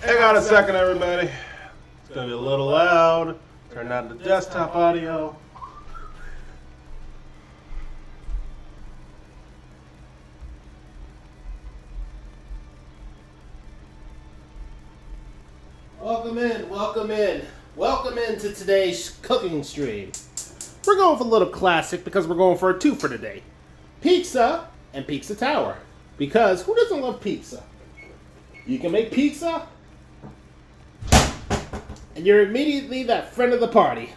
Hang on a second, everybody. It's gonna be a little loud. Turn down the desktop audio. Welcome in, welcome in. Welcome into today's cooking stream. We're going for a little classic because we're going for a two for today. Pizza and Pizza Tower. Because who doesn't love pizza? You can make pizza, and you're immediately that friend of the party.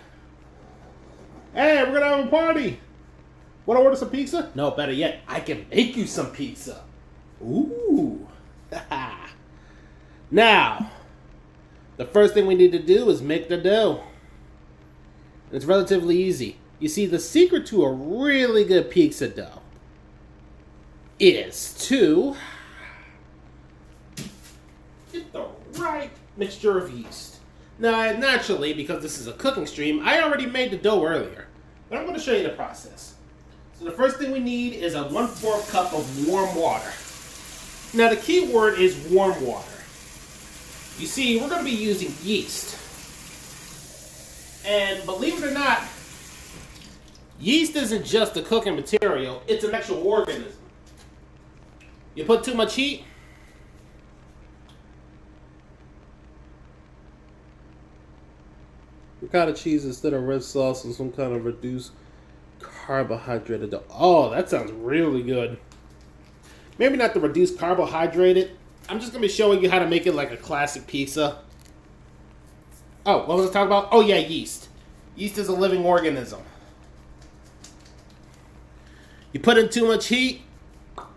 Hey, we're gonna have a party. Wanna order some pizza? No, better yet, I can make you some pizza. Ooh. Now, the first thing we need to do is make the dough. It's relatively easy. You see, the secret to a really good pizza dough is to get the right mixture of yeast. Now, naturally, because this is a cooking stream, I already made the dough earlier. But I'm going to show you the process. So the first thing we need is a 1/4 cup of warm water. Now, the key word is warm water. You see, we're going to be using yeast. And believe it or not, yeast isn't just a cooking material, it's an actual organism. You put too much heat, ricotta cheese instead of red sauce and some kind of reduced carbohydrate dough. Oh, that sounds really good. Maybe not the reduced carbohydrate. I'm just going to be showing you how to make it like a classic pizza. Oh, what was I talking about? Oh yeah, yeast. Yeast is a living organism. You put in too much heat,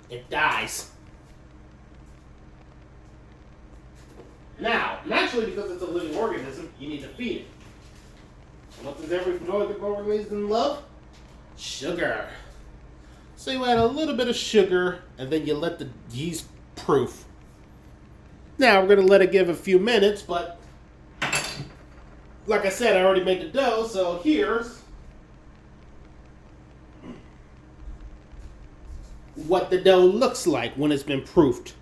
it dies. Now, naturally, because it's a living organism, you need to feed it. What does every living organism love? Sugar. So you add a little bit of sugar, and then you let the yeast proof. Now, we're going to let it give a few minutes, but like I said, I already made the dough, so here's what the dough looks like when it's been proofed.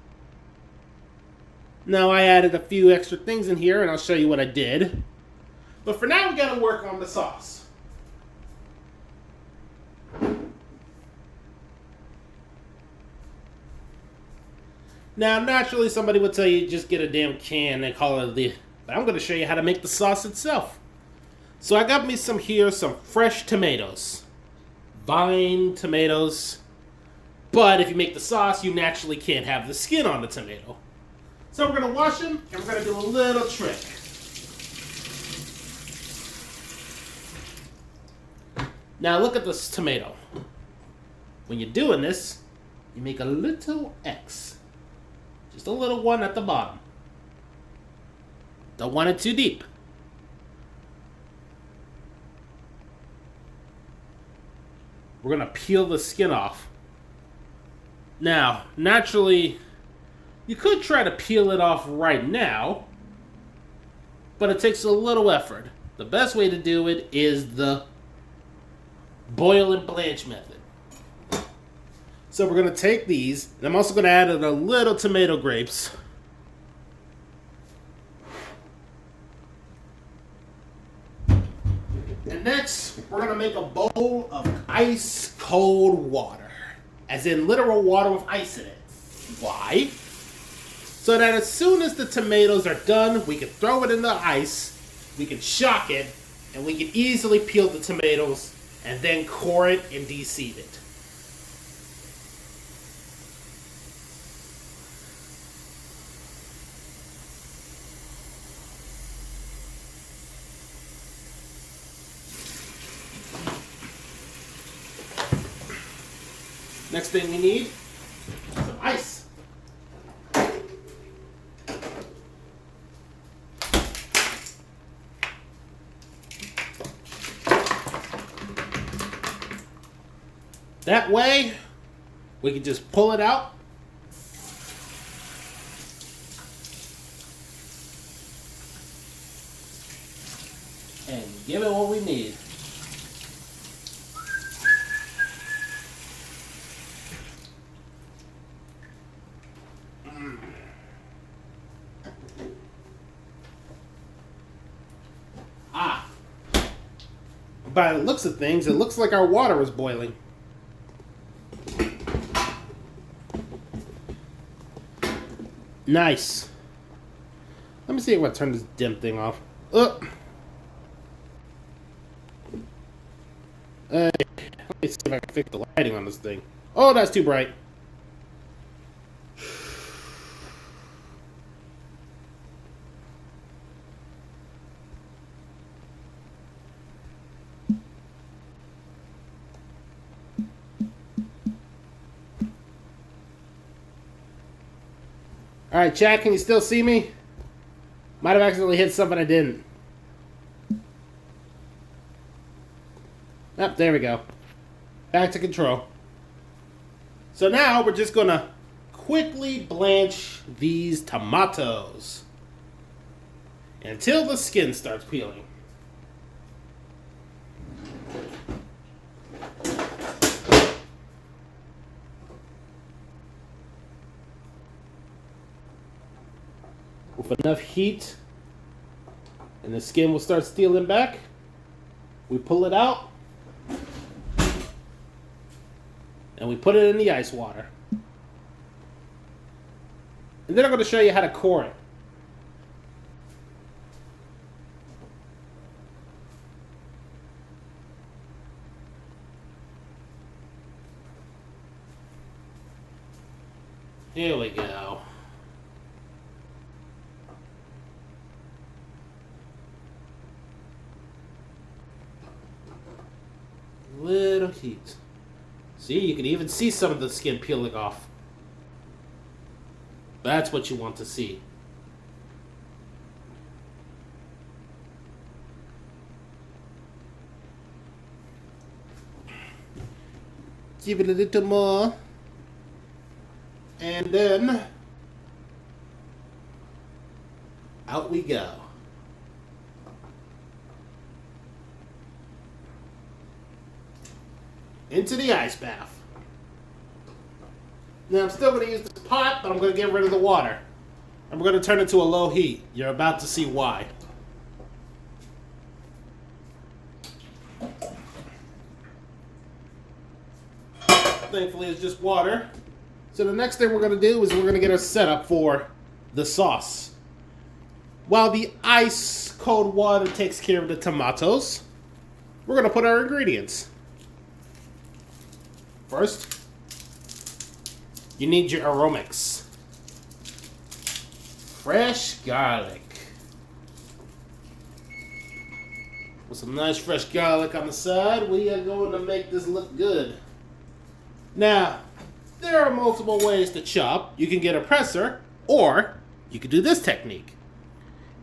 Now, I added a few extra things in here, and I'll show you what I did. But for now, we got to work on the sauce. Now, naturally, somebody would tell you just get a damn can and call it the... But I'm going to show you how to make the sauce itself. So I got me some fresh tomatoes. Vine tomatoes. But if you make the sauce, you naturally can't have the skin on the tomato. So we're going to wash them, and we're going to do a little trick. Now look at this tomato. When you're doing this, you make a little X. Just a little one at the bottom. Don't want it too deep. we're going to peel the skin off. Now, naturally, you could try to peel it off right now, but it takes a little effort. The best way to do it is the boil and blanch method. So we're going to take these, and I'm also going to add in a little tomato grapes. And next, we're going to make a bowl of ice cold water. As in literal water with ice in it. Why? So that as soon as the tomatoes are done, we can throw it in the ice, we can shock it, and we can easily peel the tomatoes and then core it and de-seed it. Next thing we need, some ice. That way, we can just pull it out. And give it what we need. By the looks of things, it looks like our water is boiling. Nice. Let me see if I turn this dim thing off. Let me see if I can fix the lighting on this thing. Oh, that's too bright. Alright, chat, can you still see me? Might have accidentally hit something I didn't. Yep, there we go. Back to control. So now we're just gonna quickly blanch these tomatoes until the skin starts peeling. With enough heat and the skin will start stealing back, we pull it out and we put it in the ice water. And then I'm going to show you how to core it. Here we go. Little heat. See, you can even see some of the skin peeling off. That's what you want to see. Give it a little more. And then out we go. Into the ice bath. Now I'm still going to use this pot, but I'm going to get rid of the water. And we're going to turn it to a low heat. You're about to see why. Thankfully it's just water. So the next thing we're going to do is we're going to get our setup for the sauce. While the ice cold water takes care of the tomatoes, we're going to put our ingredients. First, you need your aromax. Fresh garlic. With some nice fresh garlic on the side, we are going to make this look good. Now, there are multiple ways to chop. You can get a presser, or you can do this technique.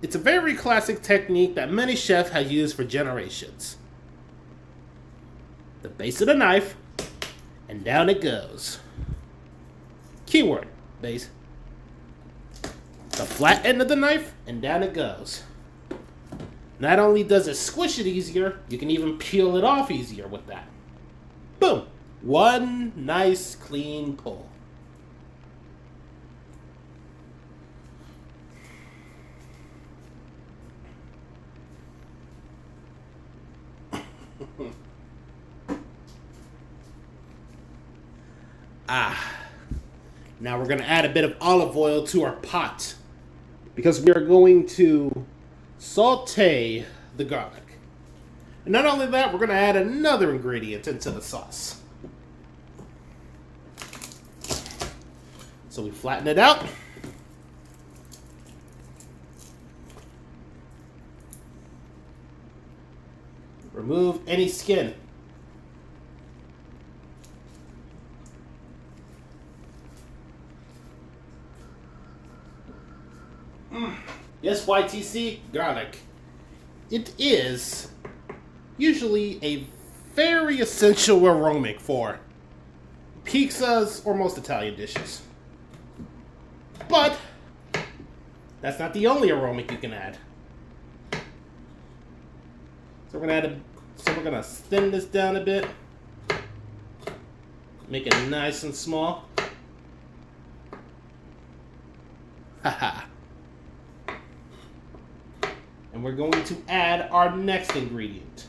It's a very classic technique that many chefs have used for generations. The base of the knife And down it goes. Keyword, base. The flat end of the knife, and down it goes. Not only does it squish it easier, you can even peel it off easier with that. Boom. One nice clean pull. Now we're going to add a bit of olive oil to our pot because we are going to saute the garlic. And not only that, we're going to add another ingredient into the sauce. So we flatten it out. Remove any skin. Yes, YTC, garlic. It is usually a very essential aromatic for pizzas or most Italian dishes. But that's not the only aromatic you can add. So we're gonna thin this down a bit. Make it nice and small. Haha. And we're going to add our next ingredient.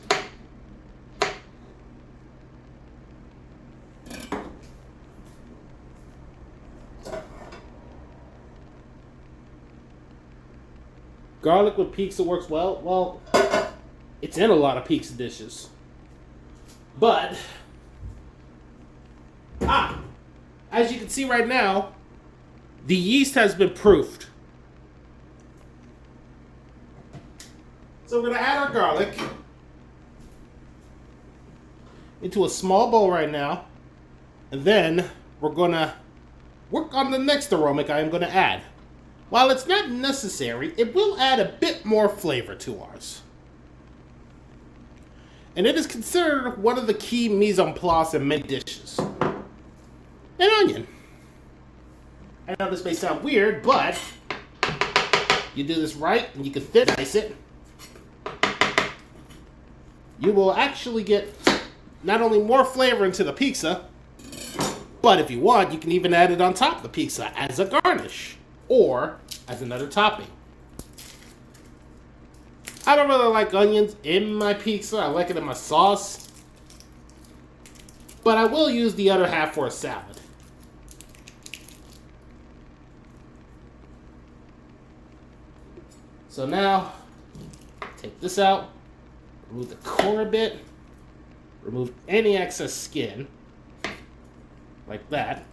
Garlic with pizza works well. Well, it's in a lot of pizza dishes. But, as you can see right now, the yeast has been proofed. So we're going to add our garlic into a small bowl right now. And then we're going to work on the next aromatic I am going to add. While it's not necessary, it will add a bit more flavor to ours. And it is considered one of the key mise en place in many dishes. An onion. I know this may sound weird, but you do this right and you can thin dice it. You will actually get not only more flavor into the pizza, but if you want, you can even add it on top of the pizza as a garnish or as another topping. I don't really like onions in my pizza. I like it in my sauce. But I will use the other half for a salad. So now, take this out. Remove the core a bit. Remove any excess skin. Like that.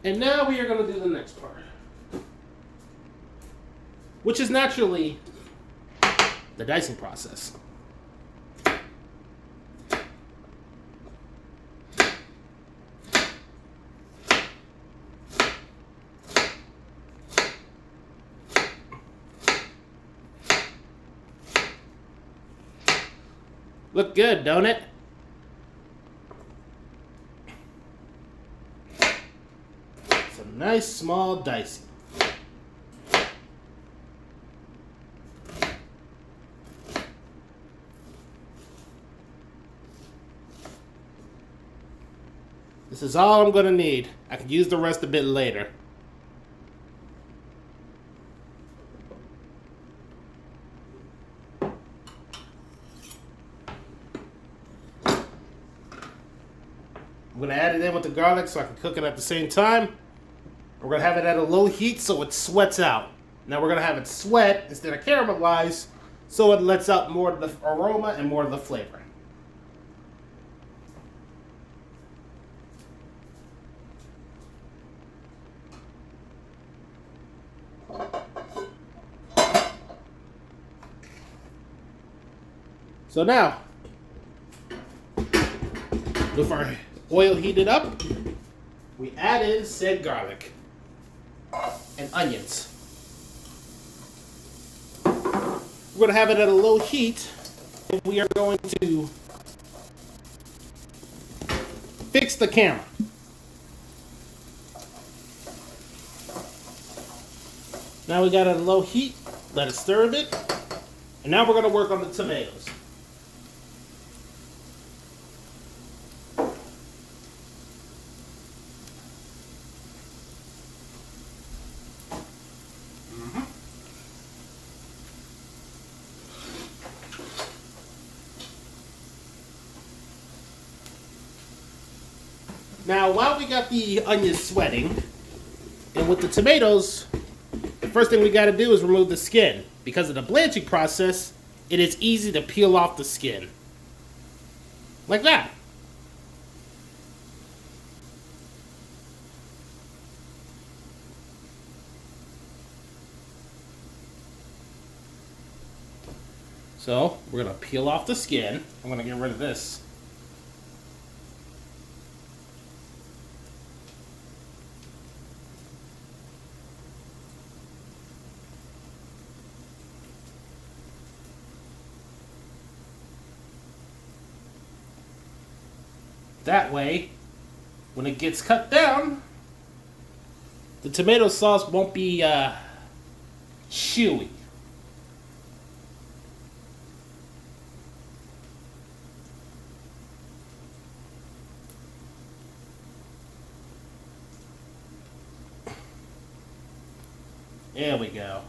And now we are going to do the next part. Which is naturally the dicing process. Look good, don't it? Some nice small dicing. This is all I'm going to need. I can use the rest a bit later. I'm going to add it in with the garlic so I can cook it at the same time. We're going to have it at a low heat so it sweats out. Now we're going to have it sweat instead of caramelize so it lets out more of the aroma and more of the flavor. So now, with our oil heated up, we add in said garlic and onions. We're going to have it at a low heat, and we are going to face the camera. Now we got it at low heat. Let it stir a bit. And now we're going to work on the tomatoes. Now, while we got the onions sweating, and with the tomatoes, the first thing we got to do is remove the skin. Because of the blanching process, it is easy to peel off the skin. Like that. So, we're going to peel off the skin. I'm going to get rid of this. That way, when it gets cut down, the tomato sauce won't be chewy. There we go.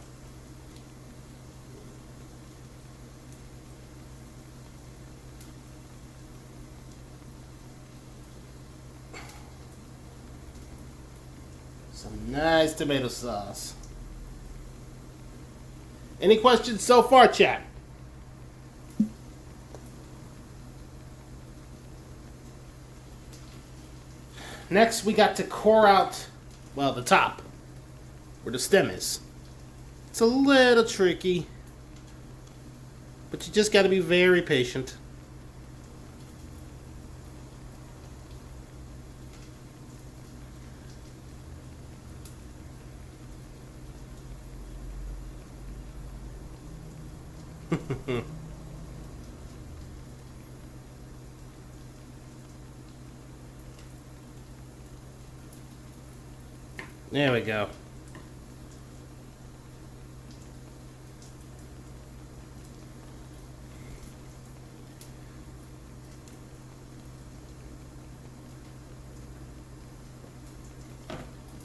Some nice tomato sauce. Any questions so far, chat? Next, we got to core out, well, the top, where the stem is. It's a little tricky, but you just got to be very patient. There we go.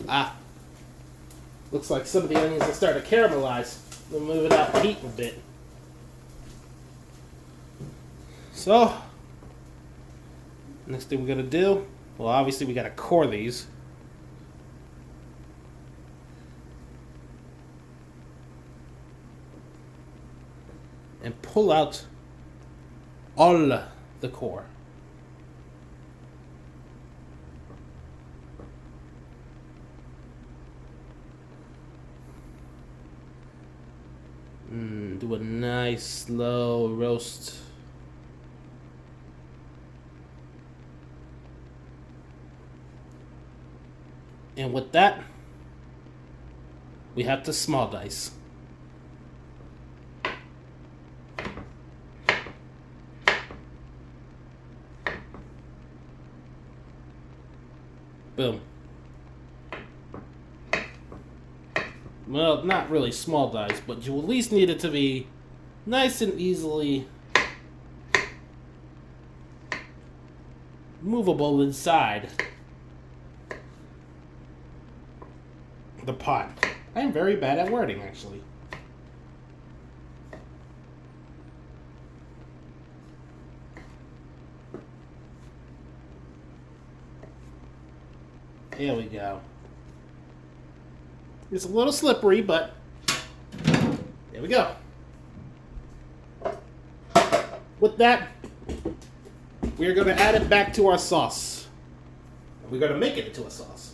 Ah. Looks like some of the onions are starting to caramelize. We'll move it out the heat a bit. So, next thing we're going to do, well, obviously we got to core these. And pull out all the core. Do a nice slow roast. And with that, we have to small dice. Boom. Well, not really small dice, but you at least need it to be nice and easily movable inside the pot. I am very bad at wording, actually. Here we go. It's a little slippery, but there we go. With that, we're going to add it back to our sauce. We're going to make it into a sauce.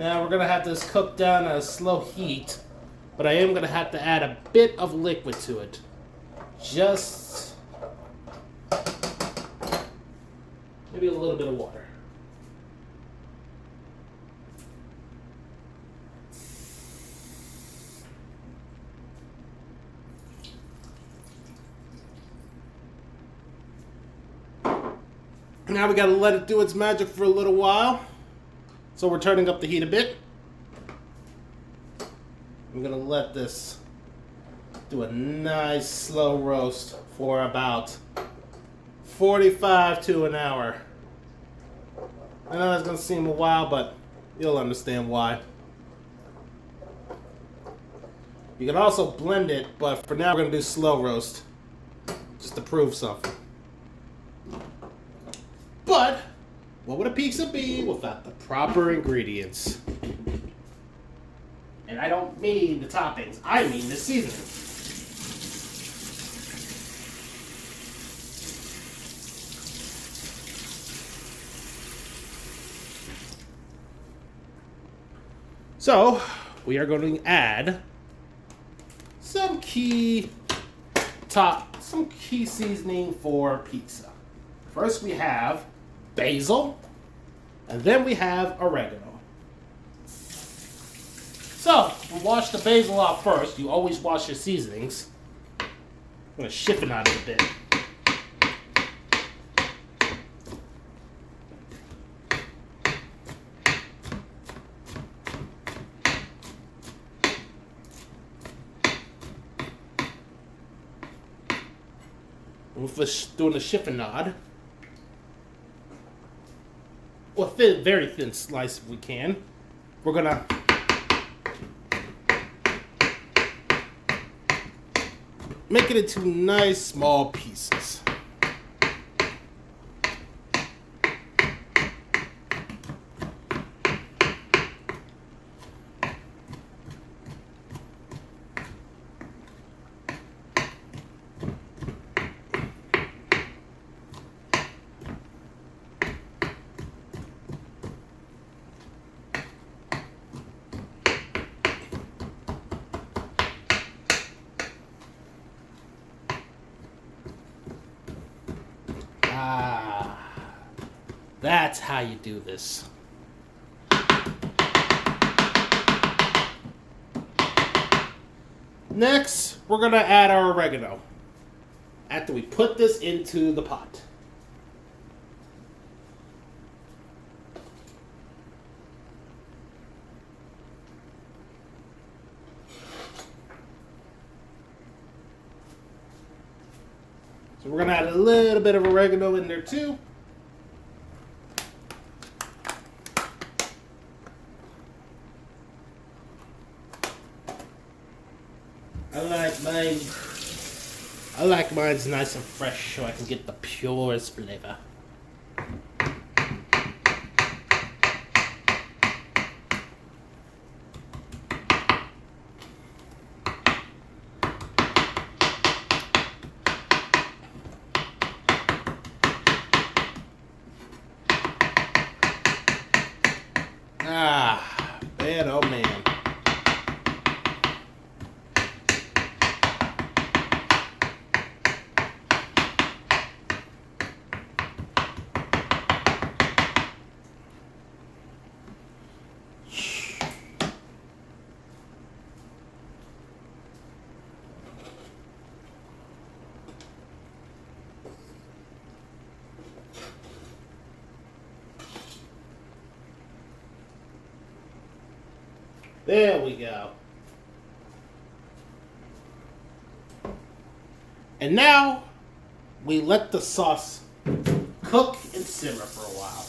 Now we're gonna have this cooked down at a slow heat, but I am gonna have to add a bit of liquid to it. Just maybe a little bit of water. Now we gotta let it do its magic for a little while. So we're turning up the heat a bit. I'm gonna let this do a nice slow roast for about 45 to an hour. I know that's gonna seem a while, but you'll understand why. You can also blend it, but for now we're gonna do slow roast, just to prove something. But what would a pizza be without the proper ingredients? And I don't mean the toppings, I mean the seasoning. So, we are going to add some key seasoning for pizza. First we have basil, and then we have oregano. So, we'll wash the basil off first. You always wash your seasonings. I'm going to chiffonade it a bit. We're doing the chiffonade, or very thin slice if we can. We're gonna make it into nice small pieces. That's how you do this. Next, we're gonna add our oregano after we put this into the pot. So we're gonna add a little bit of oregano in there too. I like mine's nice and fresh so I can get the purest flavor. Ah, man, oh man. There we go. And now we let the sauce cook and simmer for a while.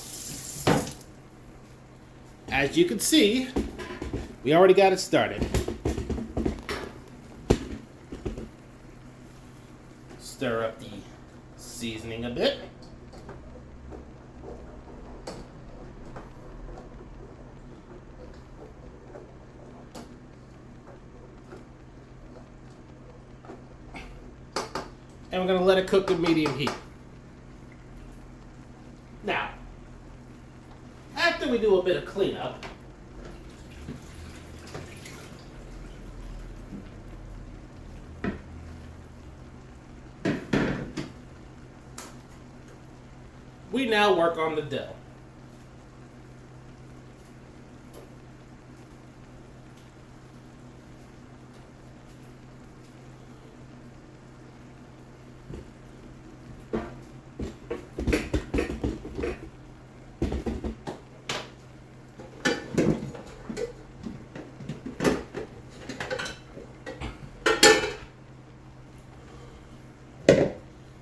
As you can see, we already got it started. Stir up the seasoning a bit. And we're going to let it cook at medium heat. Now, after we do a bit of cleanup, we now work on the dough.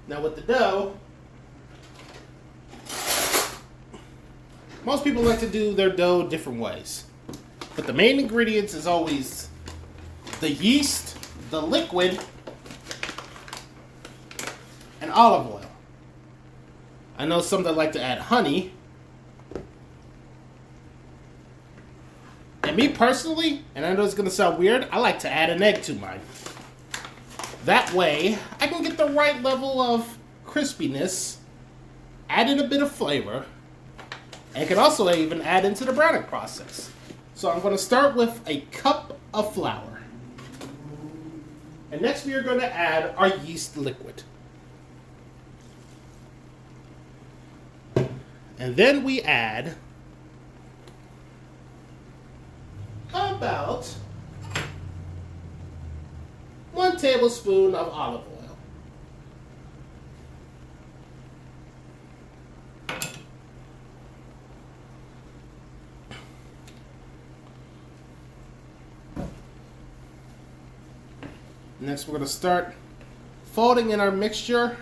Now with the dough, most people like to do their dough different ways. But the main ingredients is always the yeast, the liquid, and olive oil. I know some that like to add honey. And me personally, and I know it's going to sound weird, I like to add an egg to mine. That way, I can get the right level of crispiness, add in a bit of flavor, and can also even add into the browning process. So I'm going to start with a cup of flour. And next we are going to add our yeast liquid. And then we add about 1 tablespoon of olive oil. Next we're going to start folding in our mixture,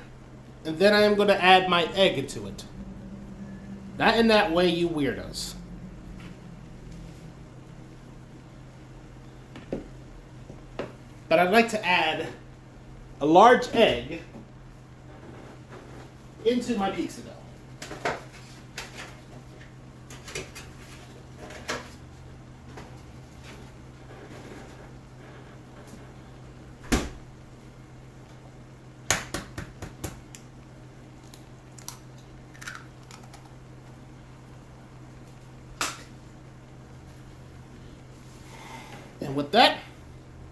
and then I am going to add my egg into it. Not in that way, you weirdos. But I'd like to add a large egg into my pizza dough. And with that,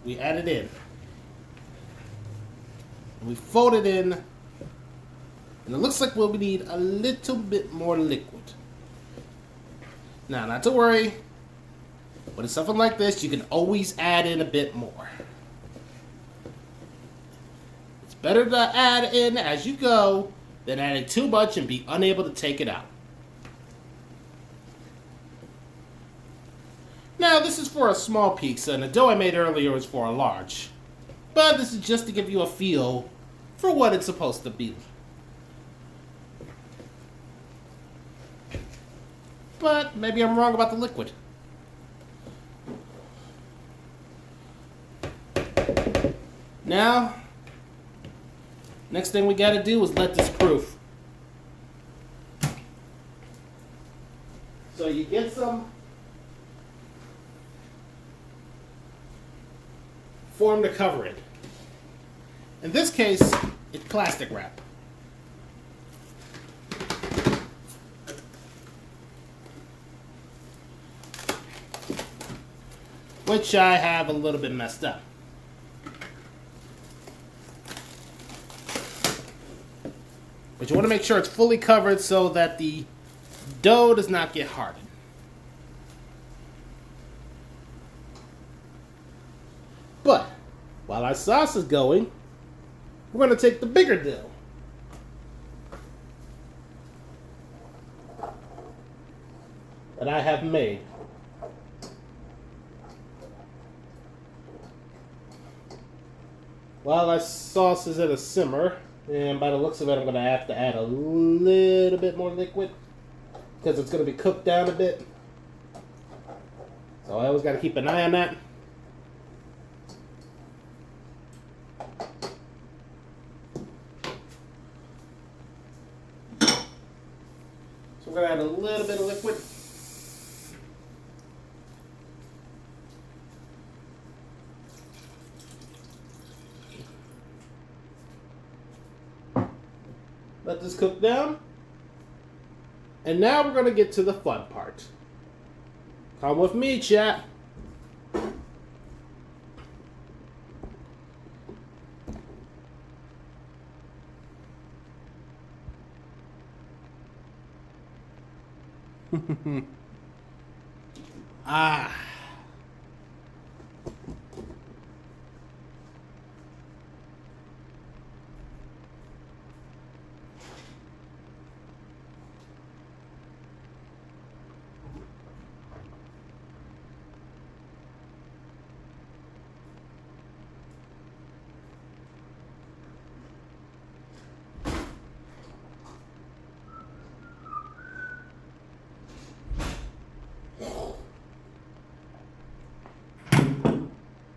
we add it in. And we fold it in. And it looks like we'll need a little bit more liquid. Now, not to worry. When it's something like this, you can always add in a bit more. It's better to add in as you go than adding too much and be unable to take it out. Now, this is for a small pizza, and the dough I made earlier was for a large. But this is just to give you a feel for what it's supposed to be. But maybe I'm wrong about the liquid. Now, next thing we gotta do is let this proof. So you get some form to cover it. In this case, it's plastic wrap. Which I have a little bit messed up. But you want to make sure it's fully covered so that the dough does not get hardened. But while our sauce is going, we're going to take the bigger dough. That I have made. While our sauce is at a simmer, and by the looks of it, I'm going to have to add a little bit more liquid because it's going to be cooked down a bit. So I always got to keep an eye on that. So we're going to add a little bit of liquid. Let this cook down. And now we're going to get to the fun part. Come with me, chat. Ah.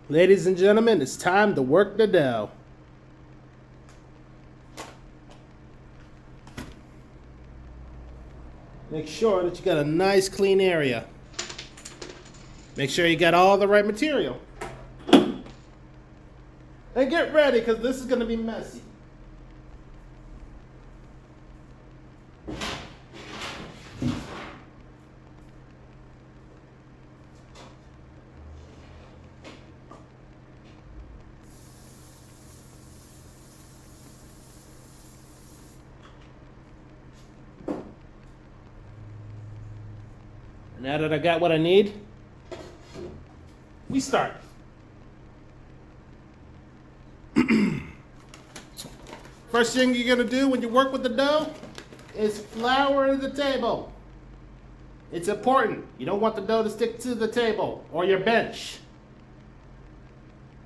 Ladies and gentlemen, it's time to work the dough. Make sure that you got a nice clean area. Make sure you got all the right material. And get ready, because this is going to be messy. Now that I got what I need, we start. First thing you're gonna do when you work with the dough is flour the table. It's important. You don't want the dough to stick to the table or your bench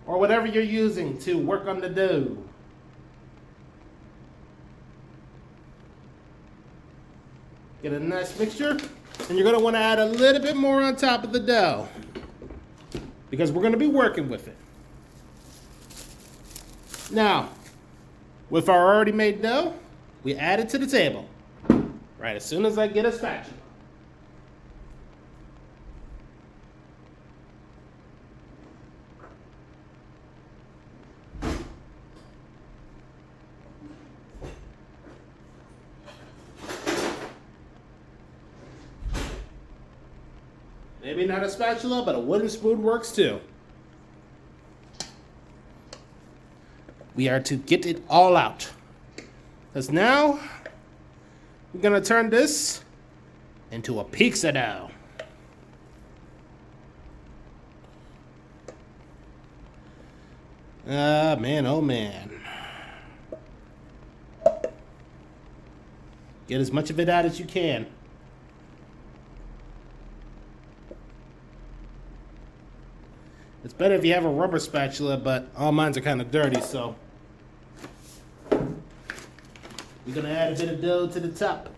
or whatever you're using to work on the dough. Get a nice mixture. And you're going to want to add a little bit more on top of the dough because we're going to be working with it. Now, with our already made dough, we add it to the table. Right as soon as I get a spatula. Maybe not a spatula, but a wooden spoon works too. We are to get it all out. Because now, we're going to turn this into a pizza dough. Ah, man, oh man. Get as much of it out as you can. It's better if you have a rubber spatula, but all mine are kind of dirty, so. We're gonna add a bit of dough to the top.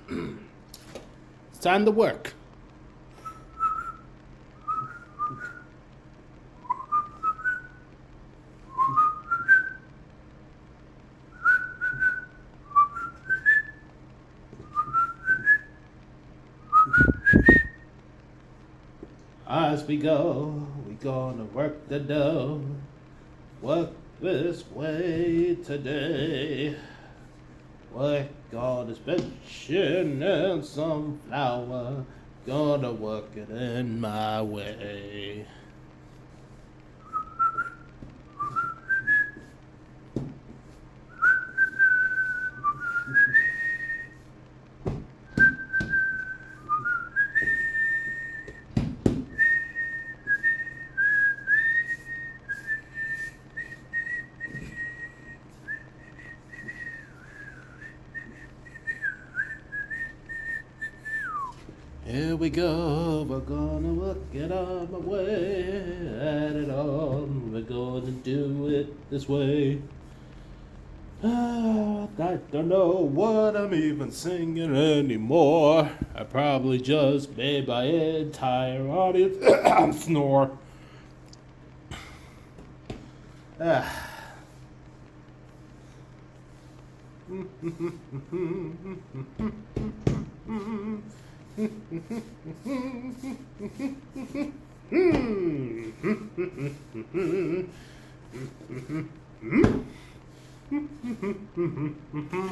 It's time to work. As we go, we gonna work the dough. Work this way today. Work on this benching and some flour. Gonna work it in my way. Here we go, we're gonna work it on my way, add it on, we're gonna do it this way. I don't know what I'm even singing anymore. I probably just made my entire audience snore.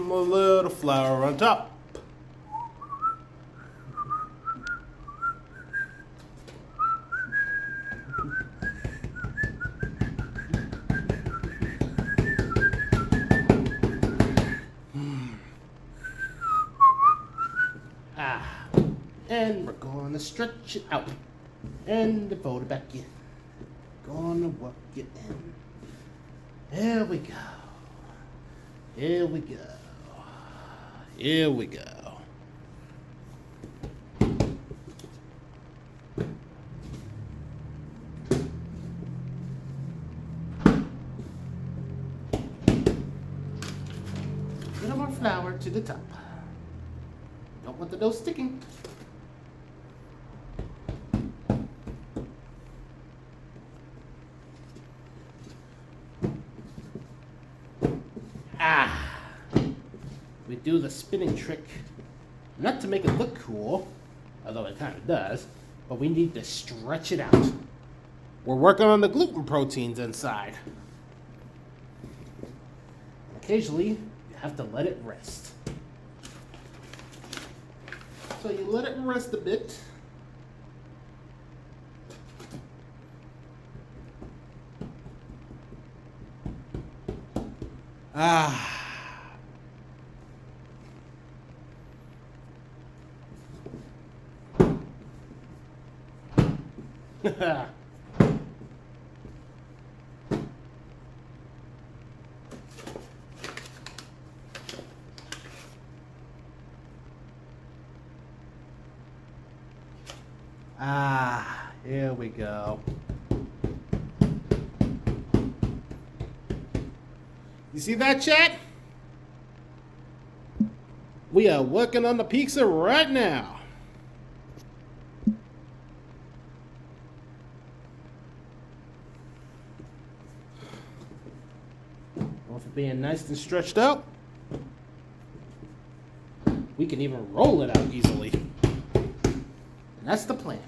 A little flour on top. And we're gonna stretch it out. And fold it back in. Gonna work it in. There we go. Here we go. Here we go. Little more flour to the top. Don't want the dough sticking. We do the spinning trick, not to make it look cool, although it kind of does, but we need to stretch it out. We're working on the gluten proteins inside. Occasionally, you have to let it rest. So you let it rest a bit. Here we go. You see that, chat? We are working on the pizza right now. Well, for being nice and stretched out, we can even roll it out easily. And that's the plan.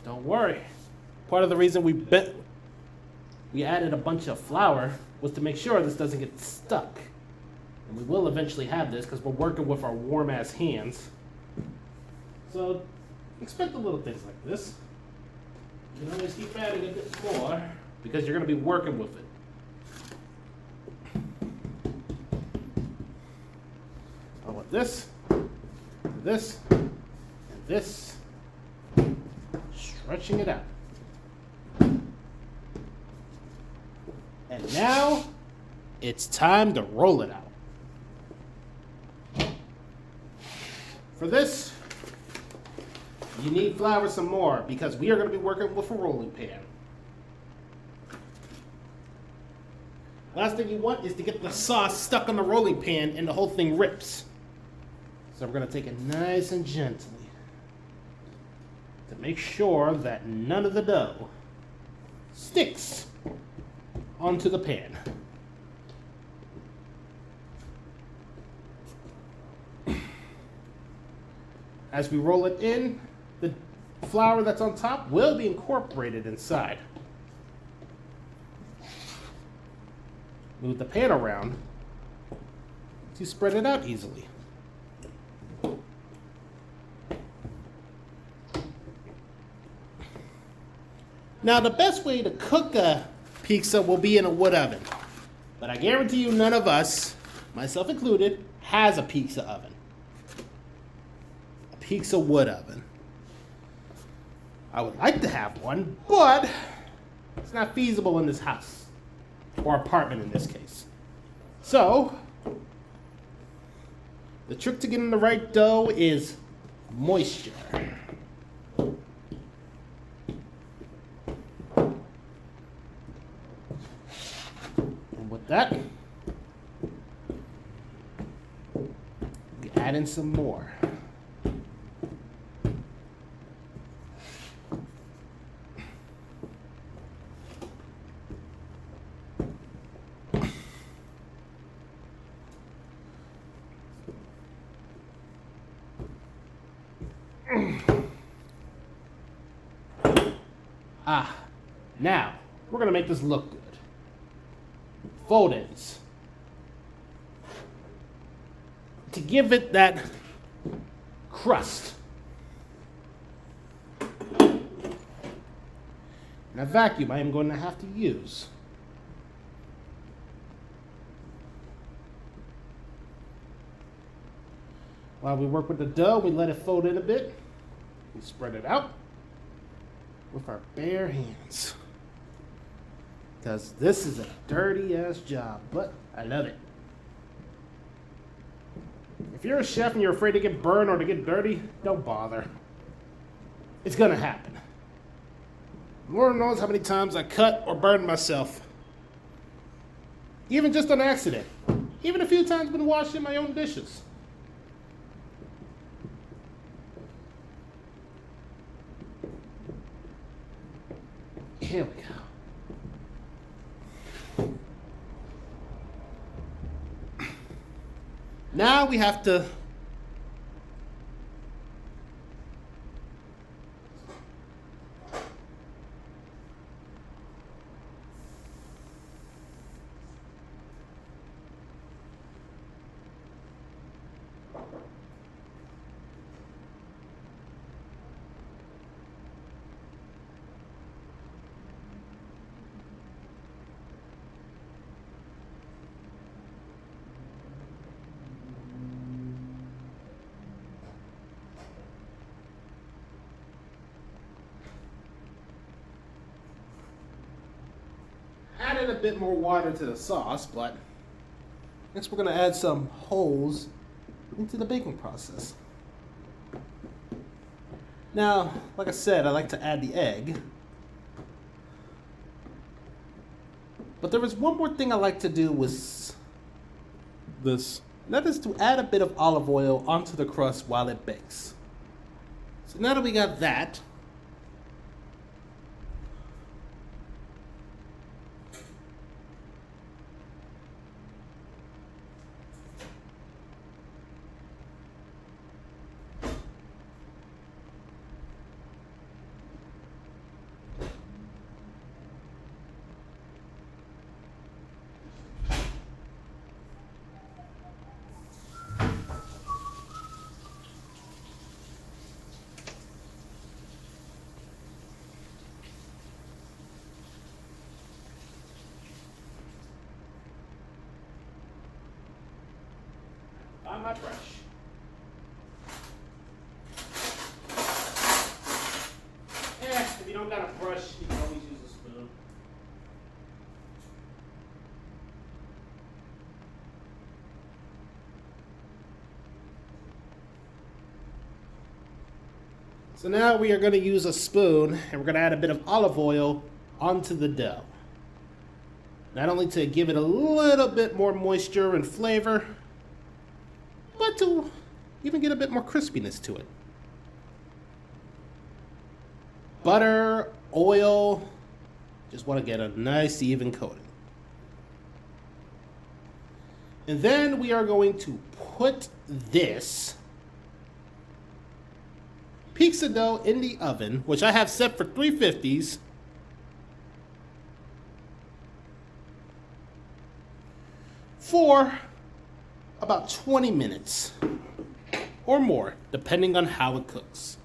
Don't worry. Part of the reason we added a bunch of flour was to make sure this doesn't get stuck. And we will eventually have this because we're working with our warm ass hands. So expect the little things like this. You can always keep adding a bit more because you're going to be working with it. I want this, and this. Stretching it out. And now, it's time to roll it out. For this, you need flour some more because we are going to be working with a rolling pan. Last thing you want is to get the sauce stuck on the rolling pan and the whole thing rips. So we're going to take it nice and gently to make sure that none of the dough sticks onto the pan. As we roll it in, the flour that's on top will be incorporated inside. Move the pan around to spread it out easily. Now, the best way to cook a pizza will be in a wood oven. But I guarantee you none of us, myself included, has a pizza oven. A pizza wood oven. I would like to have one, but it's not feasible in this house. Or apartment in this case. So, the trick to getting the right dough is moisture. That we add in some more. Ah, now we're gonna make this look good. Fold-ins. To give it that crust. And a vacuum I am going to have to use. While we work with the dough, we let it fold in a bit. We spread it out with our bare hands. Because this is a dirty ass job, but I love it. If you're a chef and you're afraid to get burned or to get dirty, don't bother. It's gonna happen. Lord knows how many times I cut or burned myself. Even just on accident. Even a few times been washing my own dishes. Here we go. Now we have to added a bit more water to the sauce, but next we're going to add some holes into the baking process. Now, like I said, I like to add the egg. But there is one more thing I like to do with this. And that is to add a bit of olive oil onto the crust while it bakes. So now that we got that, find my brush. If you don't got a brush, you can always use a spoon. So now we are going to use a spoon and we're going to add a bit of olive oil onto the dough. Not only to give it a little bit more moisture and flavor, but to even get a bit more crispiness to it. Butter, oil, just want to get a nice even coating. And then we are going to put this pizza dough in the oven, which I have set for 350s. For about 20 minutes or more, depending on how it cooks.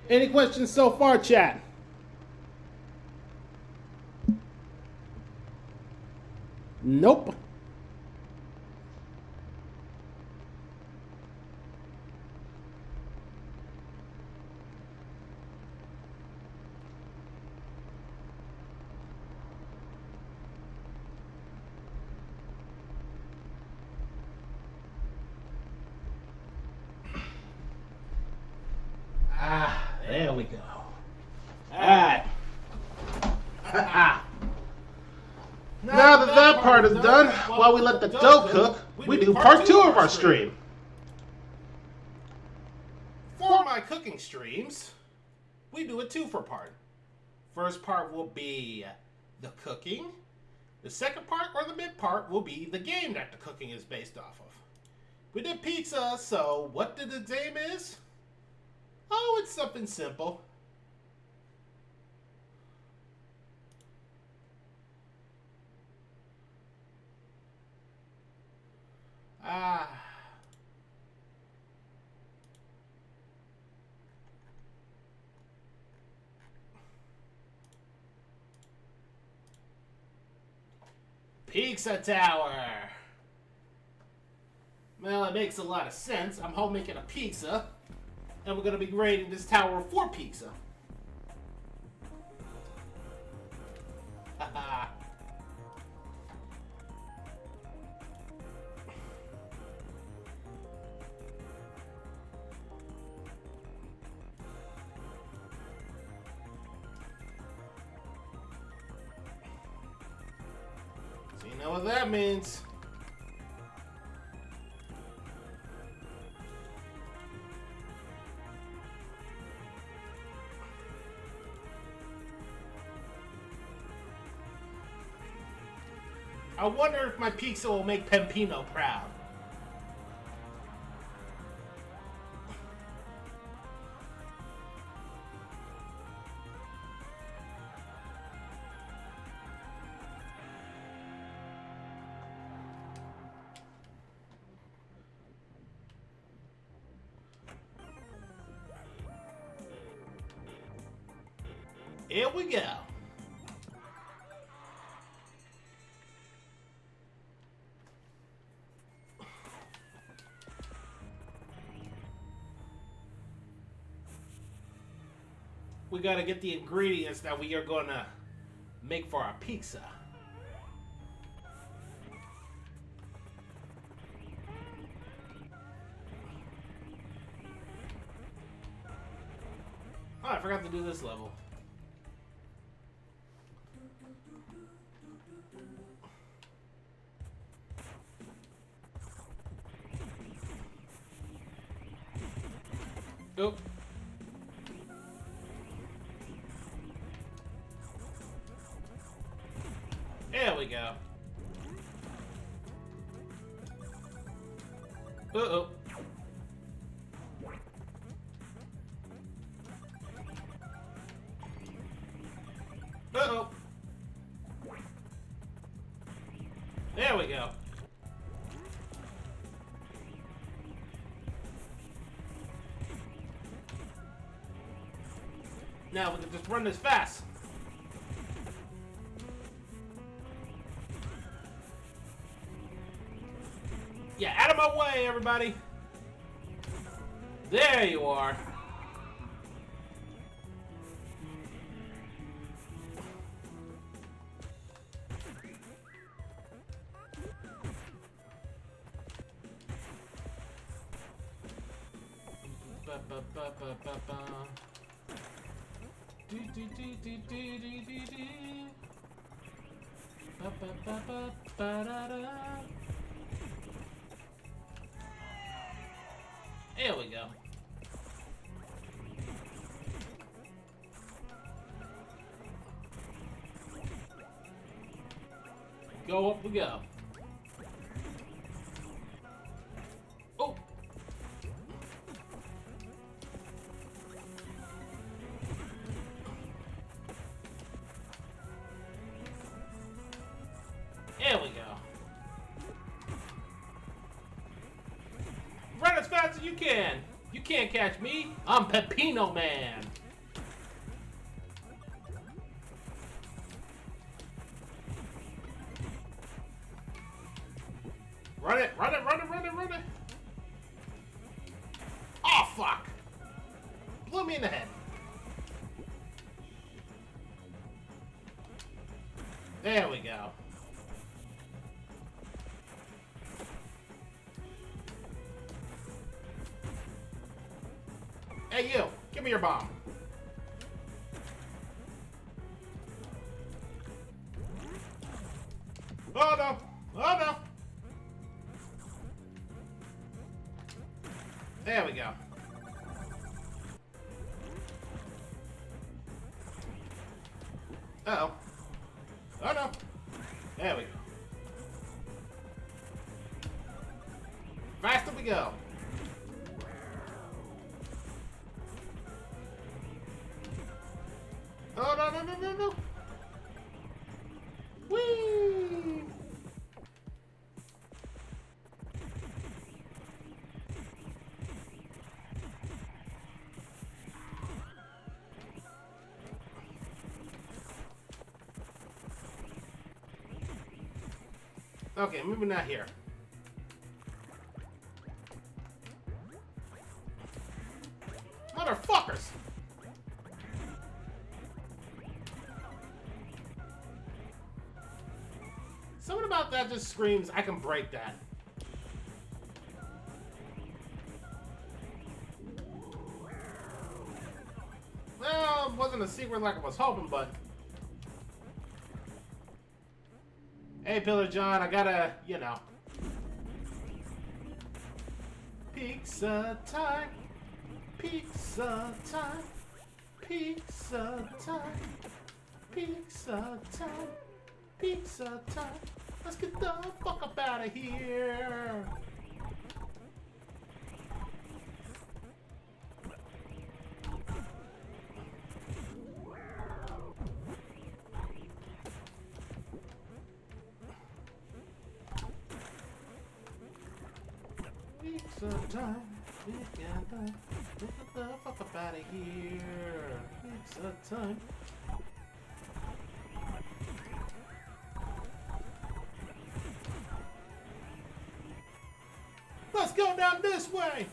Any questions so far, chat? Nope. part is done, while we let the dough cook, we do part 2 of our stream. For my cooking streams, we do a 2-for part. First part will be the cooking. The second part, or the mid part, will be the game that the cooking is based off of. We did pizza, so what the game is? Oh, it's something simple. Pizza Tower. Well, it makes a lot of sense. I'm home making a pizza, and we're going to be grading this tower for pizza. Haha. So you know what that means. I wonder if my pizza will make Pempino proud. Here we go. We gotta get the ingredients that we are gonna make for our pizza. Oh, I forgot to do this level. Oop. There we go. Uh-oh. Uh-oh. There we go. Now we can just run this fast. Yeah, out of my way, everybody. There you are. Ba ba ba ba ba ba. Do do do do do do do do. Ba ba ba ba ba da da. There we go. Go up we go. Oh! There we go. Run as fast as you can. You can't catch me. I'm Pepino Man. Run it, run it, run it, run it, run it. Oh, fuck. Blew me in the head. There we go. Hey, you. Give me your bomb. Oh, no. There we go. Uh-oh. Oh no. There we go. Faster we go. Oh no no no no no. Whee! Okay, moving out here. Motherfuckers! Something about that just screams, I can break that. Well, it wasn't a secret like I was hoping, but... Hey, Pillar John, I gotta, you know... Pizza time! Pizza time! Pizza time! Pizza time! Pizza time! Let's get the fuck up out of here! Pizza time! Pizza time! Let's get the fuck up out of here! Pizza time! Let's go down this way!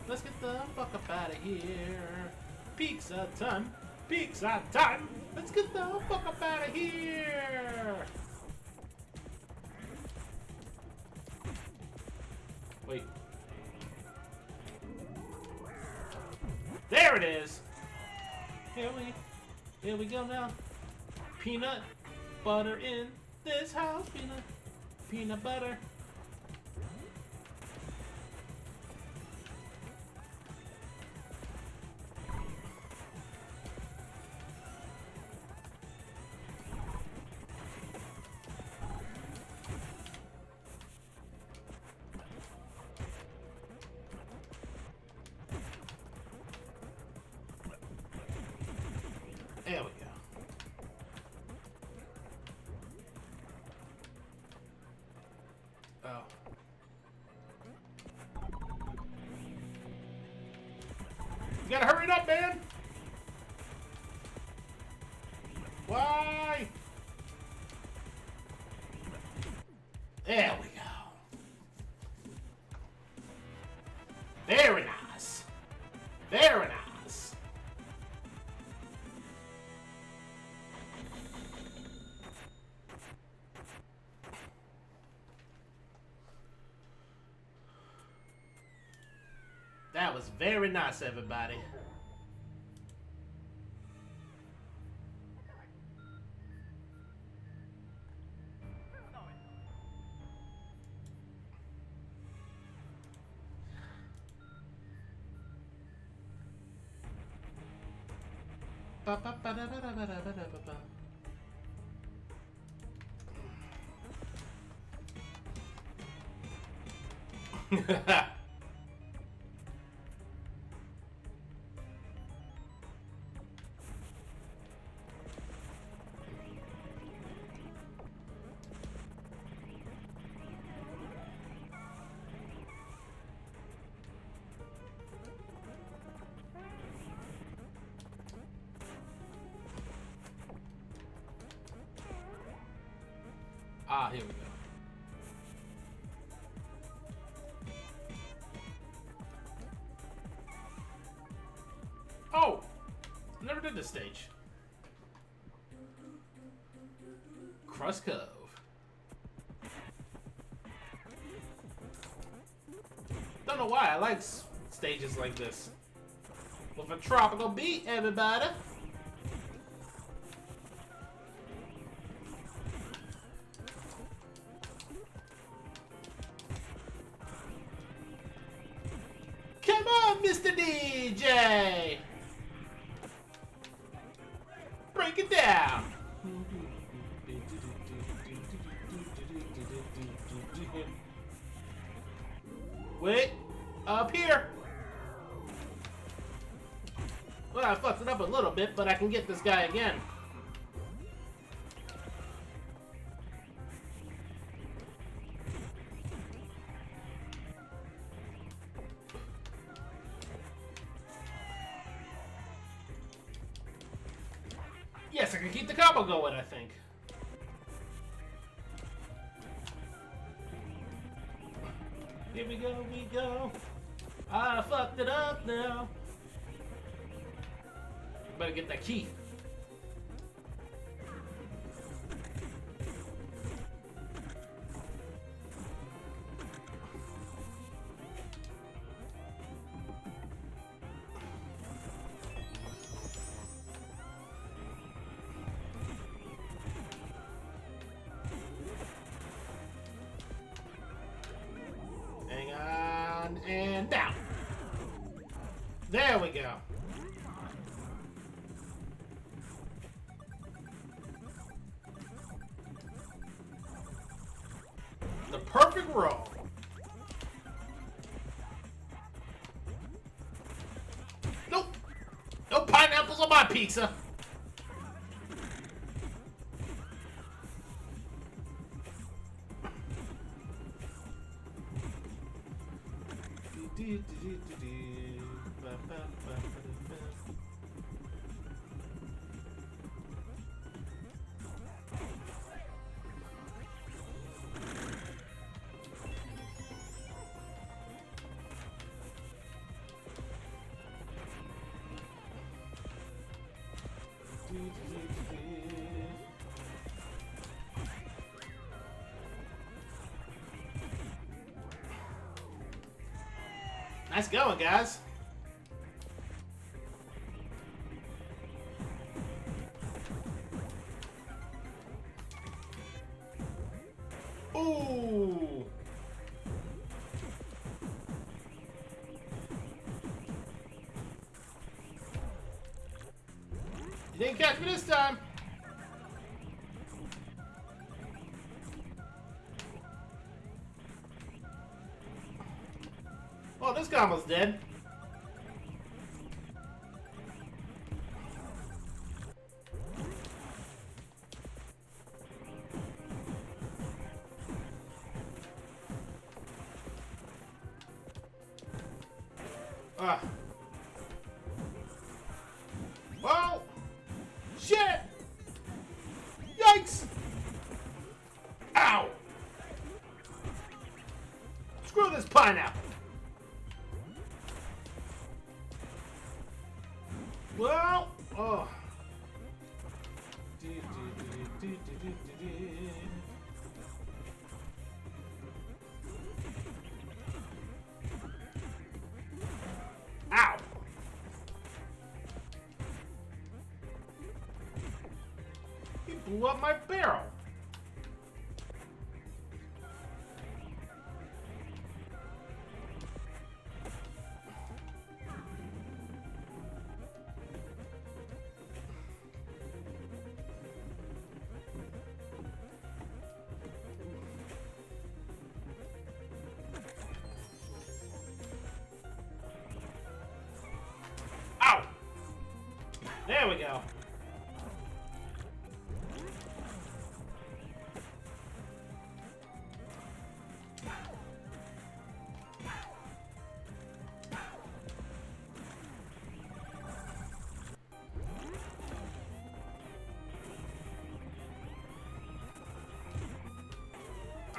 Let's get the fuck up out of here. Pizza time! Pizza time! Let's get the fuck up out of here! Wait. There it is! Here we go now. Peanut butter in this house. Peanut butter. There we go. Oh. You gotta hurry it up, man! Why? There we go. Very nice. Very nice. That was very nice, everybody. Ah, here we go. Oh! Never did this stage. Crust Cove. Don't know why, I like stages like this. with a tropical beat, everybody. Come on, Mr. DJ! Break it down! Wait, up here! Well, I fucked it up a little bit, but I can get this guy again. Yes, I can keep the combo going, I think. Here we go. I fucked it up now. Better get that key. Hang on, and down. There we go. The perfect roll. Nope. No pineapples on my pizza. Nice going, guys. Ooh. You didn't catch me this time. Oh, this guy almost dead. Ah. Whoa! Shit! Yikes! Ow! Screw this pineapple! Well, oh. Ow! He blew up my barrel. There we go.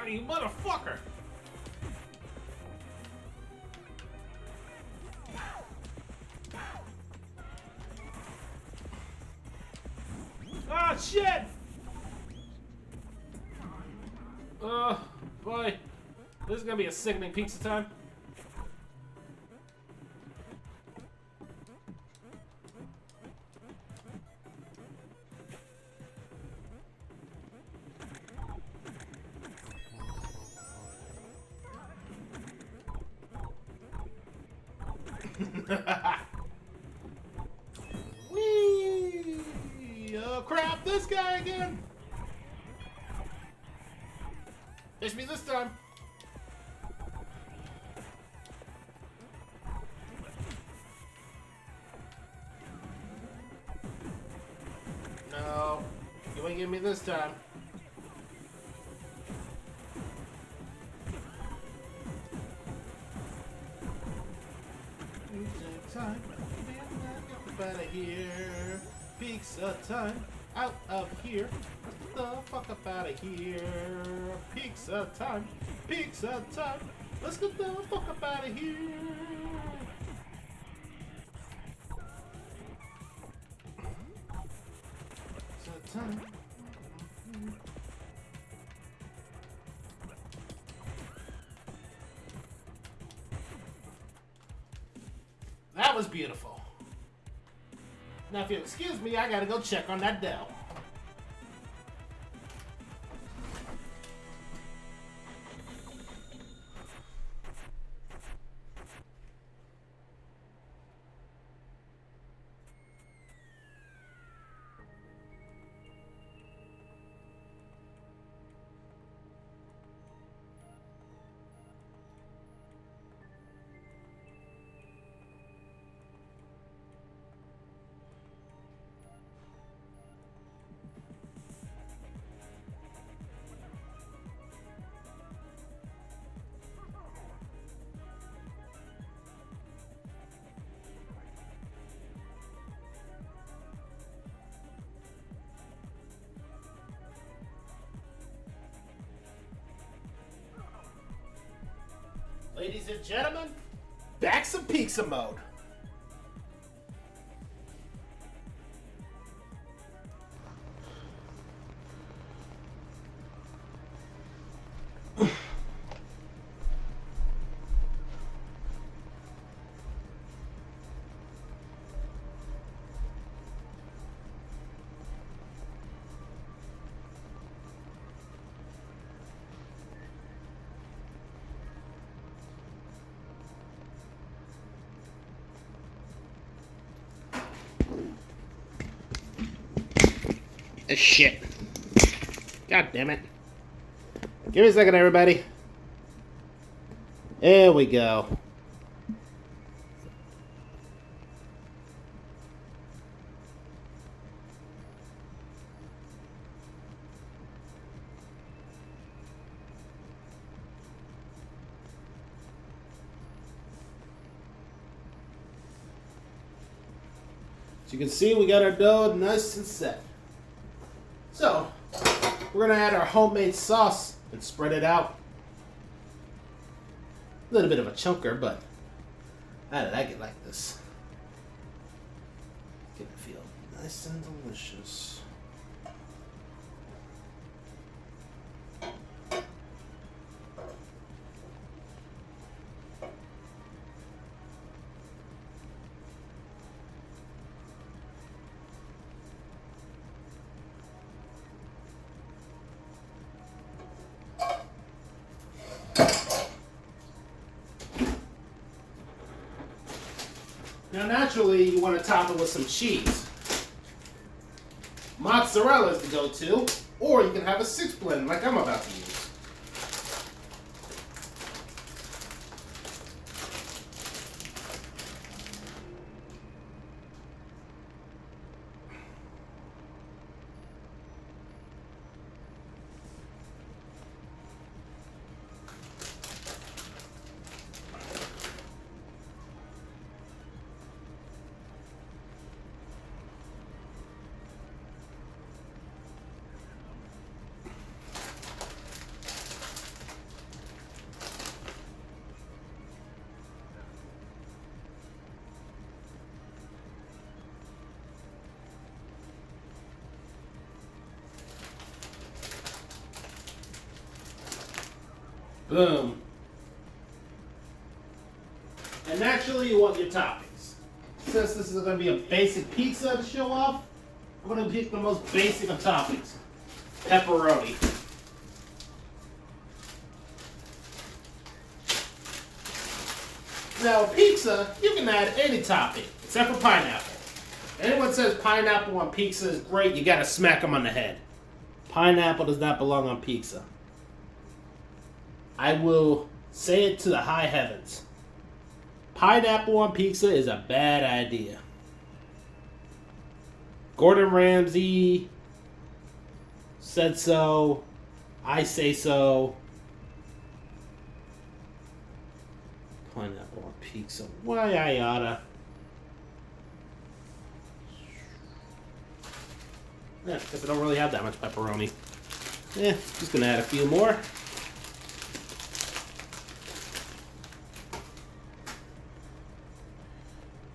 Oh, you motherfucker! Ah, shit! Oh, boy. This is gonna be a sickening pizza time. Whee! Oh crap, this guy again! Fish me this time! No, you ain't get me this time. Time, out of here. Pizza time, out of here. Get the fuck up out of here. Pizza time, pizza time. Let's get the fuck up out of here. Pizza time. That was beautiful. Now, if you'll excuse me, I gotta go check on that Dell. Ladies and gentlemen, back to pizza mode. Shit. God damn it. Give me a second, everybody. There we go. As you can see, we got our dough nice and set. So, we're going to add our homemade sauce and spread it out. A little bit of a chunker, but I like it like this. Get it feel nice and delicious. Now, naturally, you want to top it with some cheese. Mozzarella is the go-to, or you can have a 6-blend like I'm about to use. Boom. And naturally, you want your toppings. Since this is going to be a basic pizza to show off, I'm going to pick the most basic of toppings. Pepperoni. Now, pizza, you can add any topping except for pineapple. Anyone says pineapple on pizza is great, you gotta smack them on the head. Pineapple does not belong on pizza. I will say it to the high heavens. Pineapple on pizza is a bad idea. Gordon Ramsay said so. I say so. Pineapple on pizza. Why I oughta. Yeah, guess I don't really have that much pepperoni. Just gonna add a few more.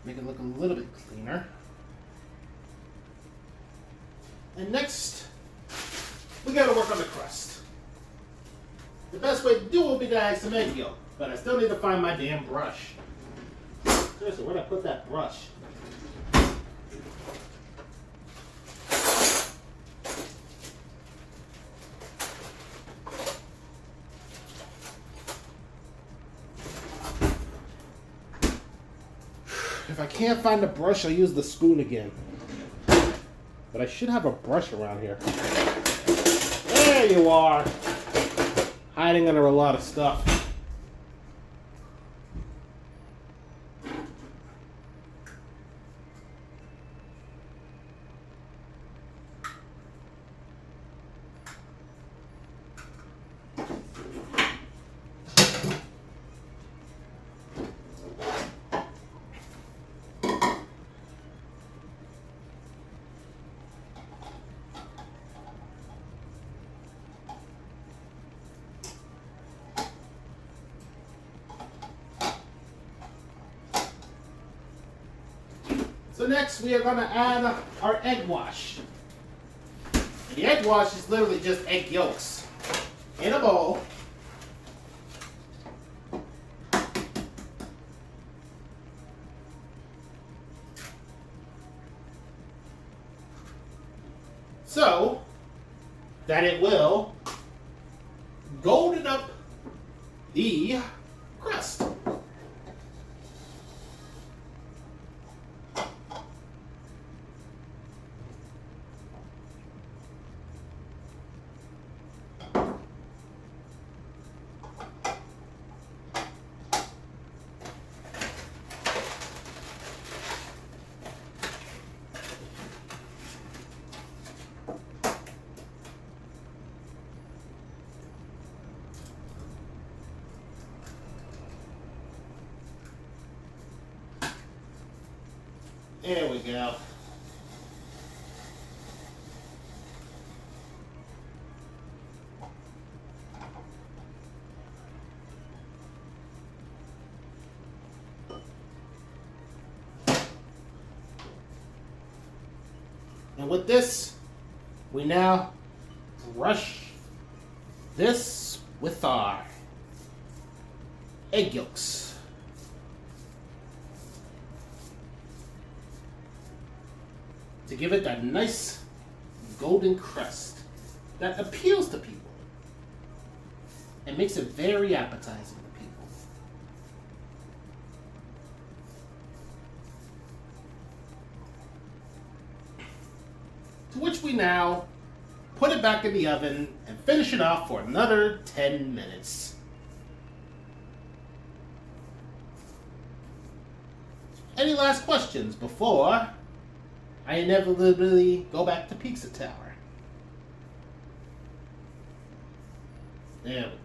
Make it look a little bit cleaner. And next, we gotta work on the crust. The best way to do it will be to add some egg yolk, but I still need to find my damn brush. Seriously, where'd I put that brush? If I can't find the brush, I'll use the spoon again. But I should have a brush around here. There you are. Hiding under a lot of stuff. So next we are going to add our egg wash. And the egg wash is literally just egg yolks in a bowl. So that it will golden up the crust. There we go. And with this, we now brush this with our egg yolks. To give it that nice golden crust that appeals to people and makes it very appetizing to people. To which we now put it back in the oven and finish it off for another 10 minutes. Any last questions before I inevitably go back to Pizza Tower? There we go.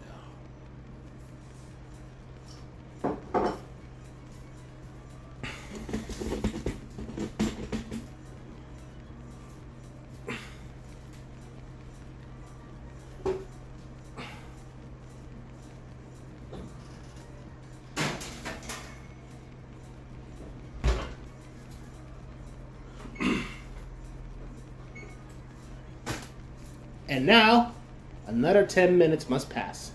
And now, another 10 minutes must pass.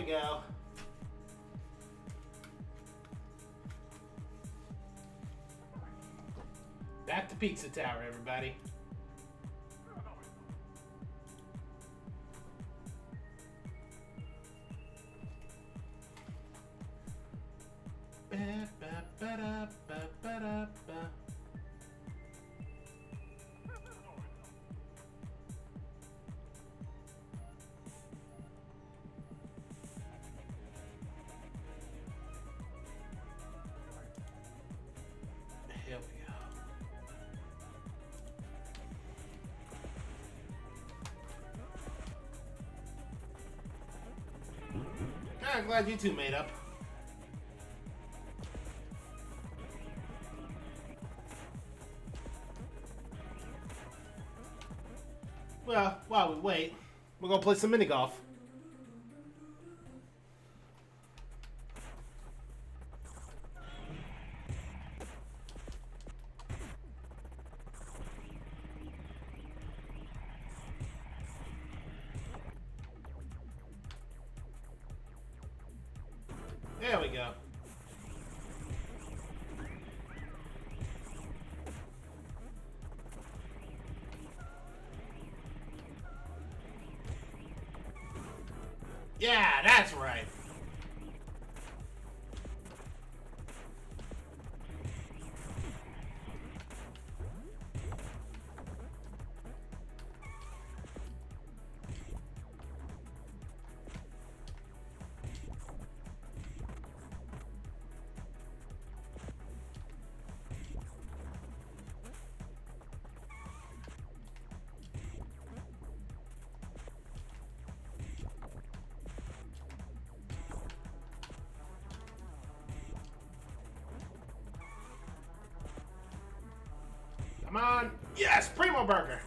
we go. Back to Pizza Tower, everybody. Ba, ba, ba, da, ba, ba, da, ba. Here we go. I'm glad you two made up. Well, while we wait, we're gonna play some mini golf. There we go. Yeah, that's right. Come on. Yes, Primo Burger.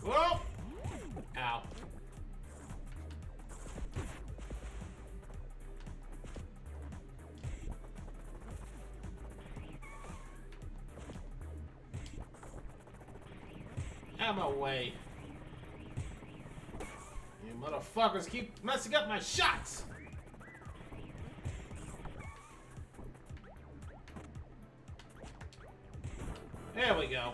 Whoa! Ow. Out of my way. You motherfuckers keep messing up my shots! There we go.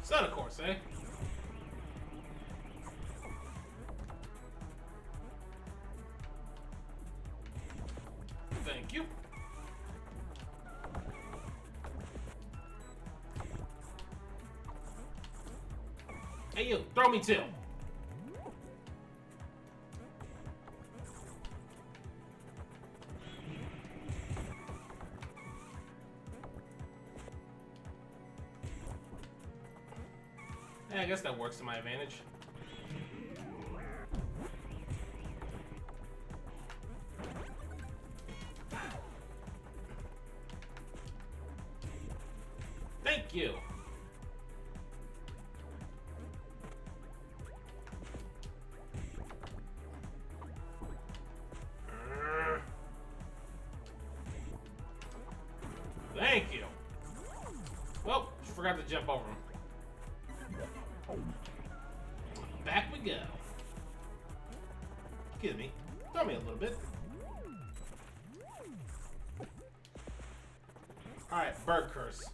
Son, of course, eh? Thank you. Hey, you, throw me too. Yeah, I guess that works to my advantage. Thank you. Thank you. Well, forgot to jump over him. Back we go. Excuse me. Throw me a little bit. Alright, bird curse.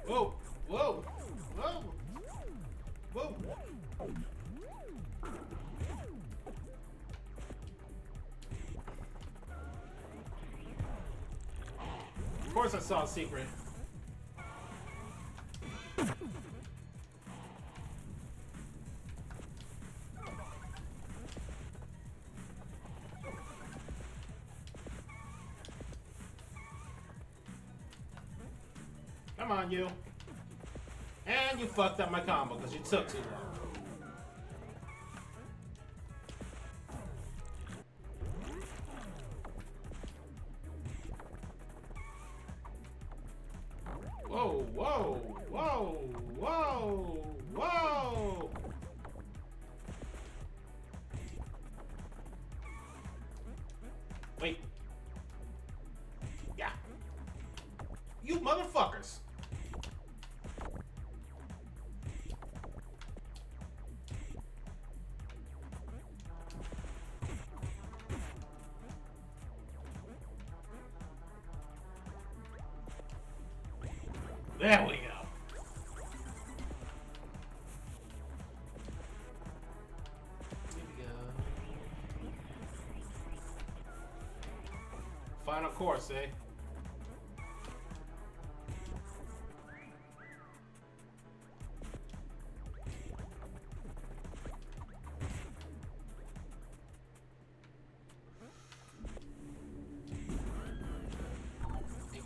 Whoa! Whoa! Whoa! Whoa! course I saw a secret. Come on, you. And you fucked up my combo because you took too long. Whoa, whoa, whoa, whoa, whoa! Wait. Yeah. You motherfuckers! There we go. Here we go. Final course, eh?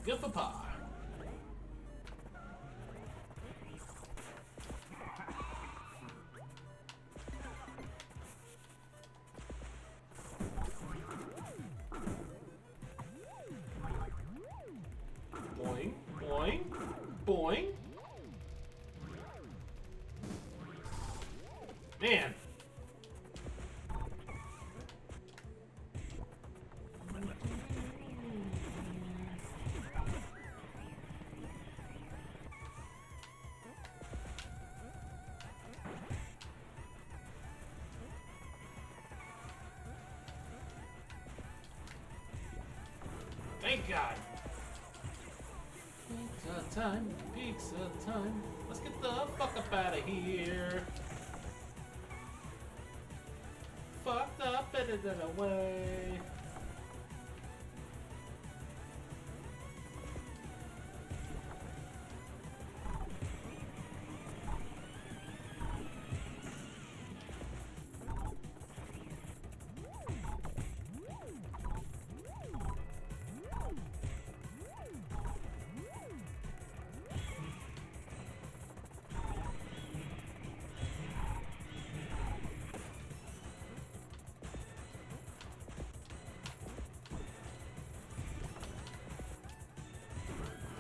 Good for par. Boing, boing, boing. Man. Thank God. Pizza time, pizza time. Let's get the fuck up out of here. Fucked up, better than away.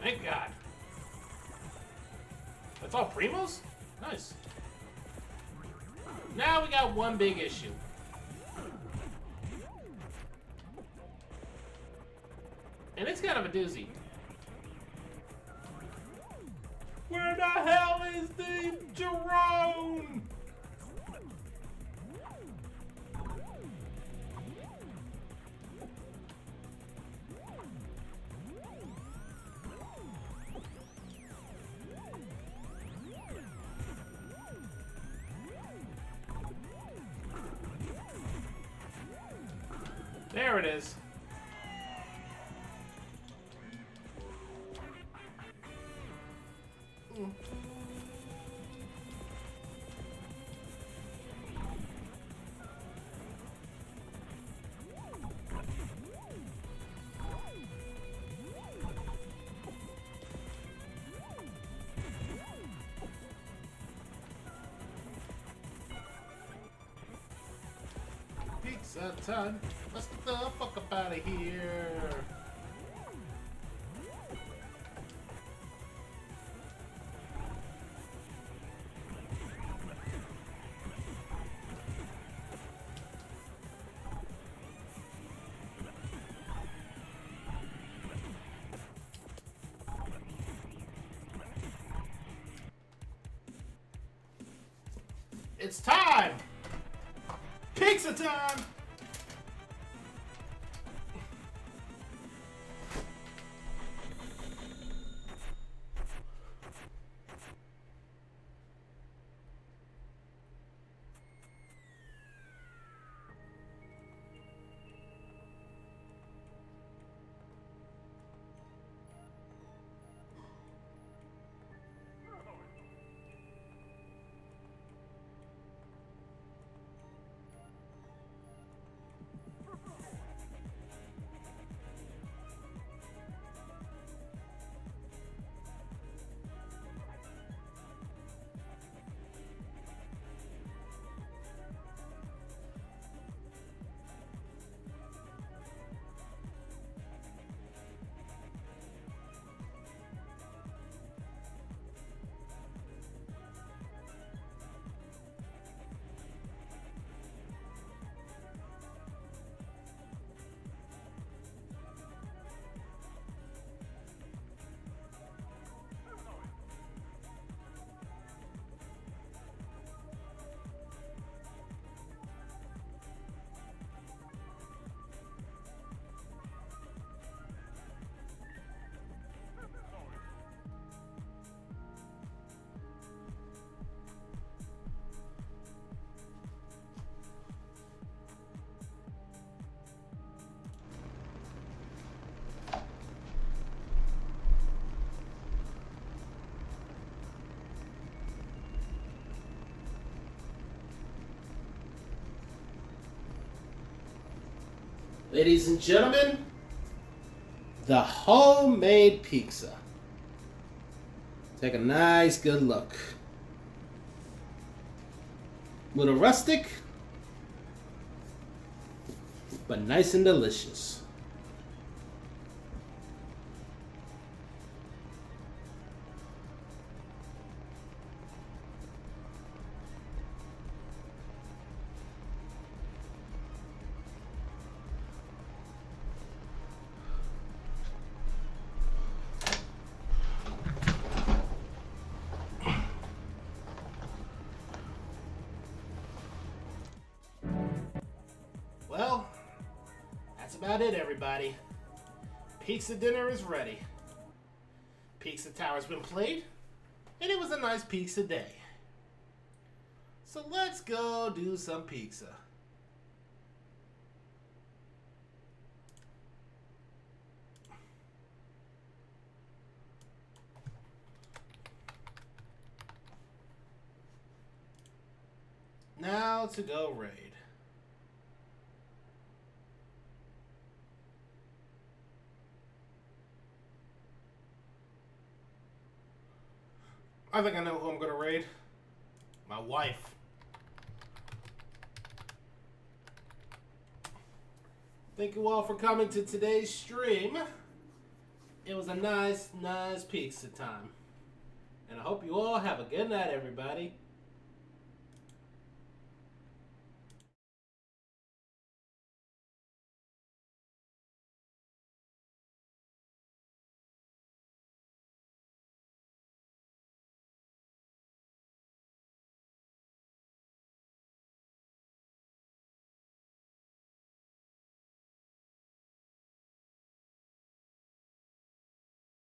Thank God. That's all Primos? Nice. Now we got one big issue. And it's kind of a doozy. Where the hell is the Jerome? There it is. Pizza time. Let's get the fuck up out of here. It's time! Pizza time! Ladies and gentlemen, the homemade pizza. Take a nice good look. Little rustic, but nice and delicious. Well, that's about it, everybody. Pizza dinner is ready. Pizza Tower's been played, and it was a nice pizza day. So let's go do some pizza. Now to go raid. I think I know who I'm gonna raid. My wife. Thank you all for coming to today's stream. It was a nice pizza time. And I hope you all have a good night, everybody.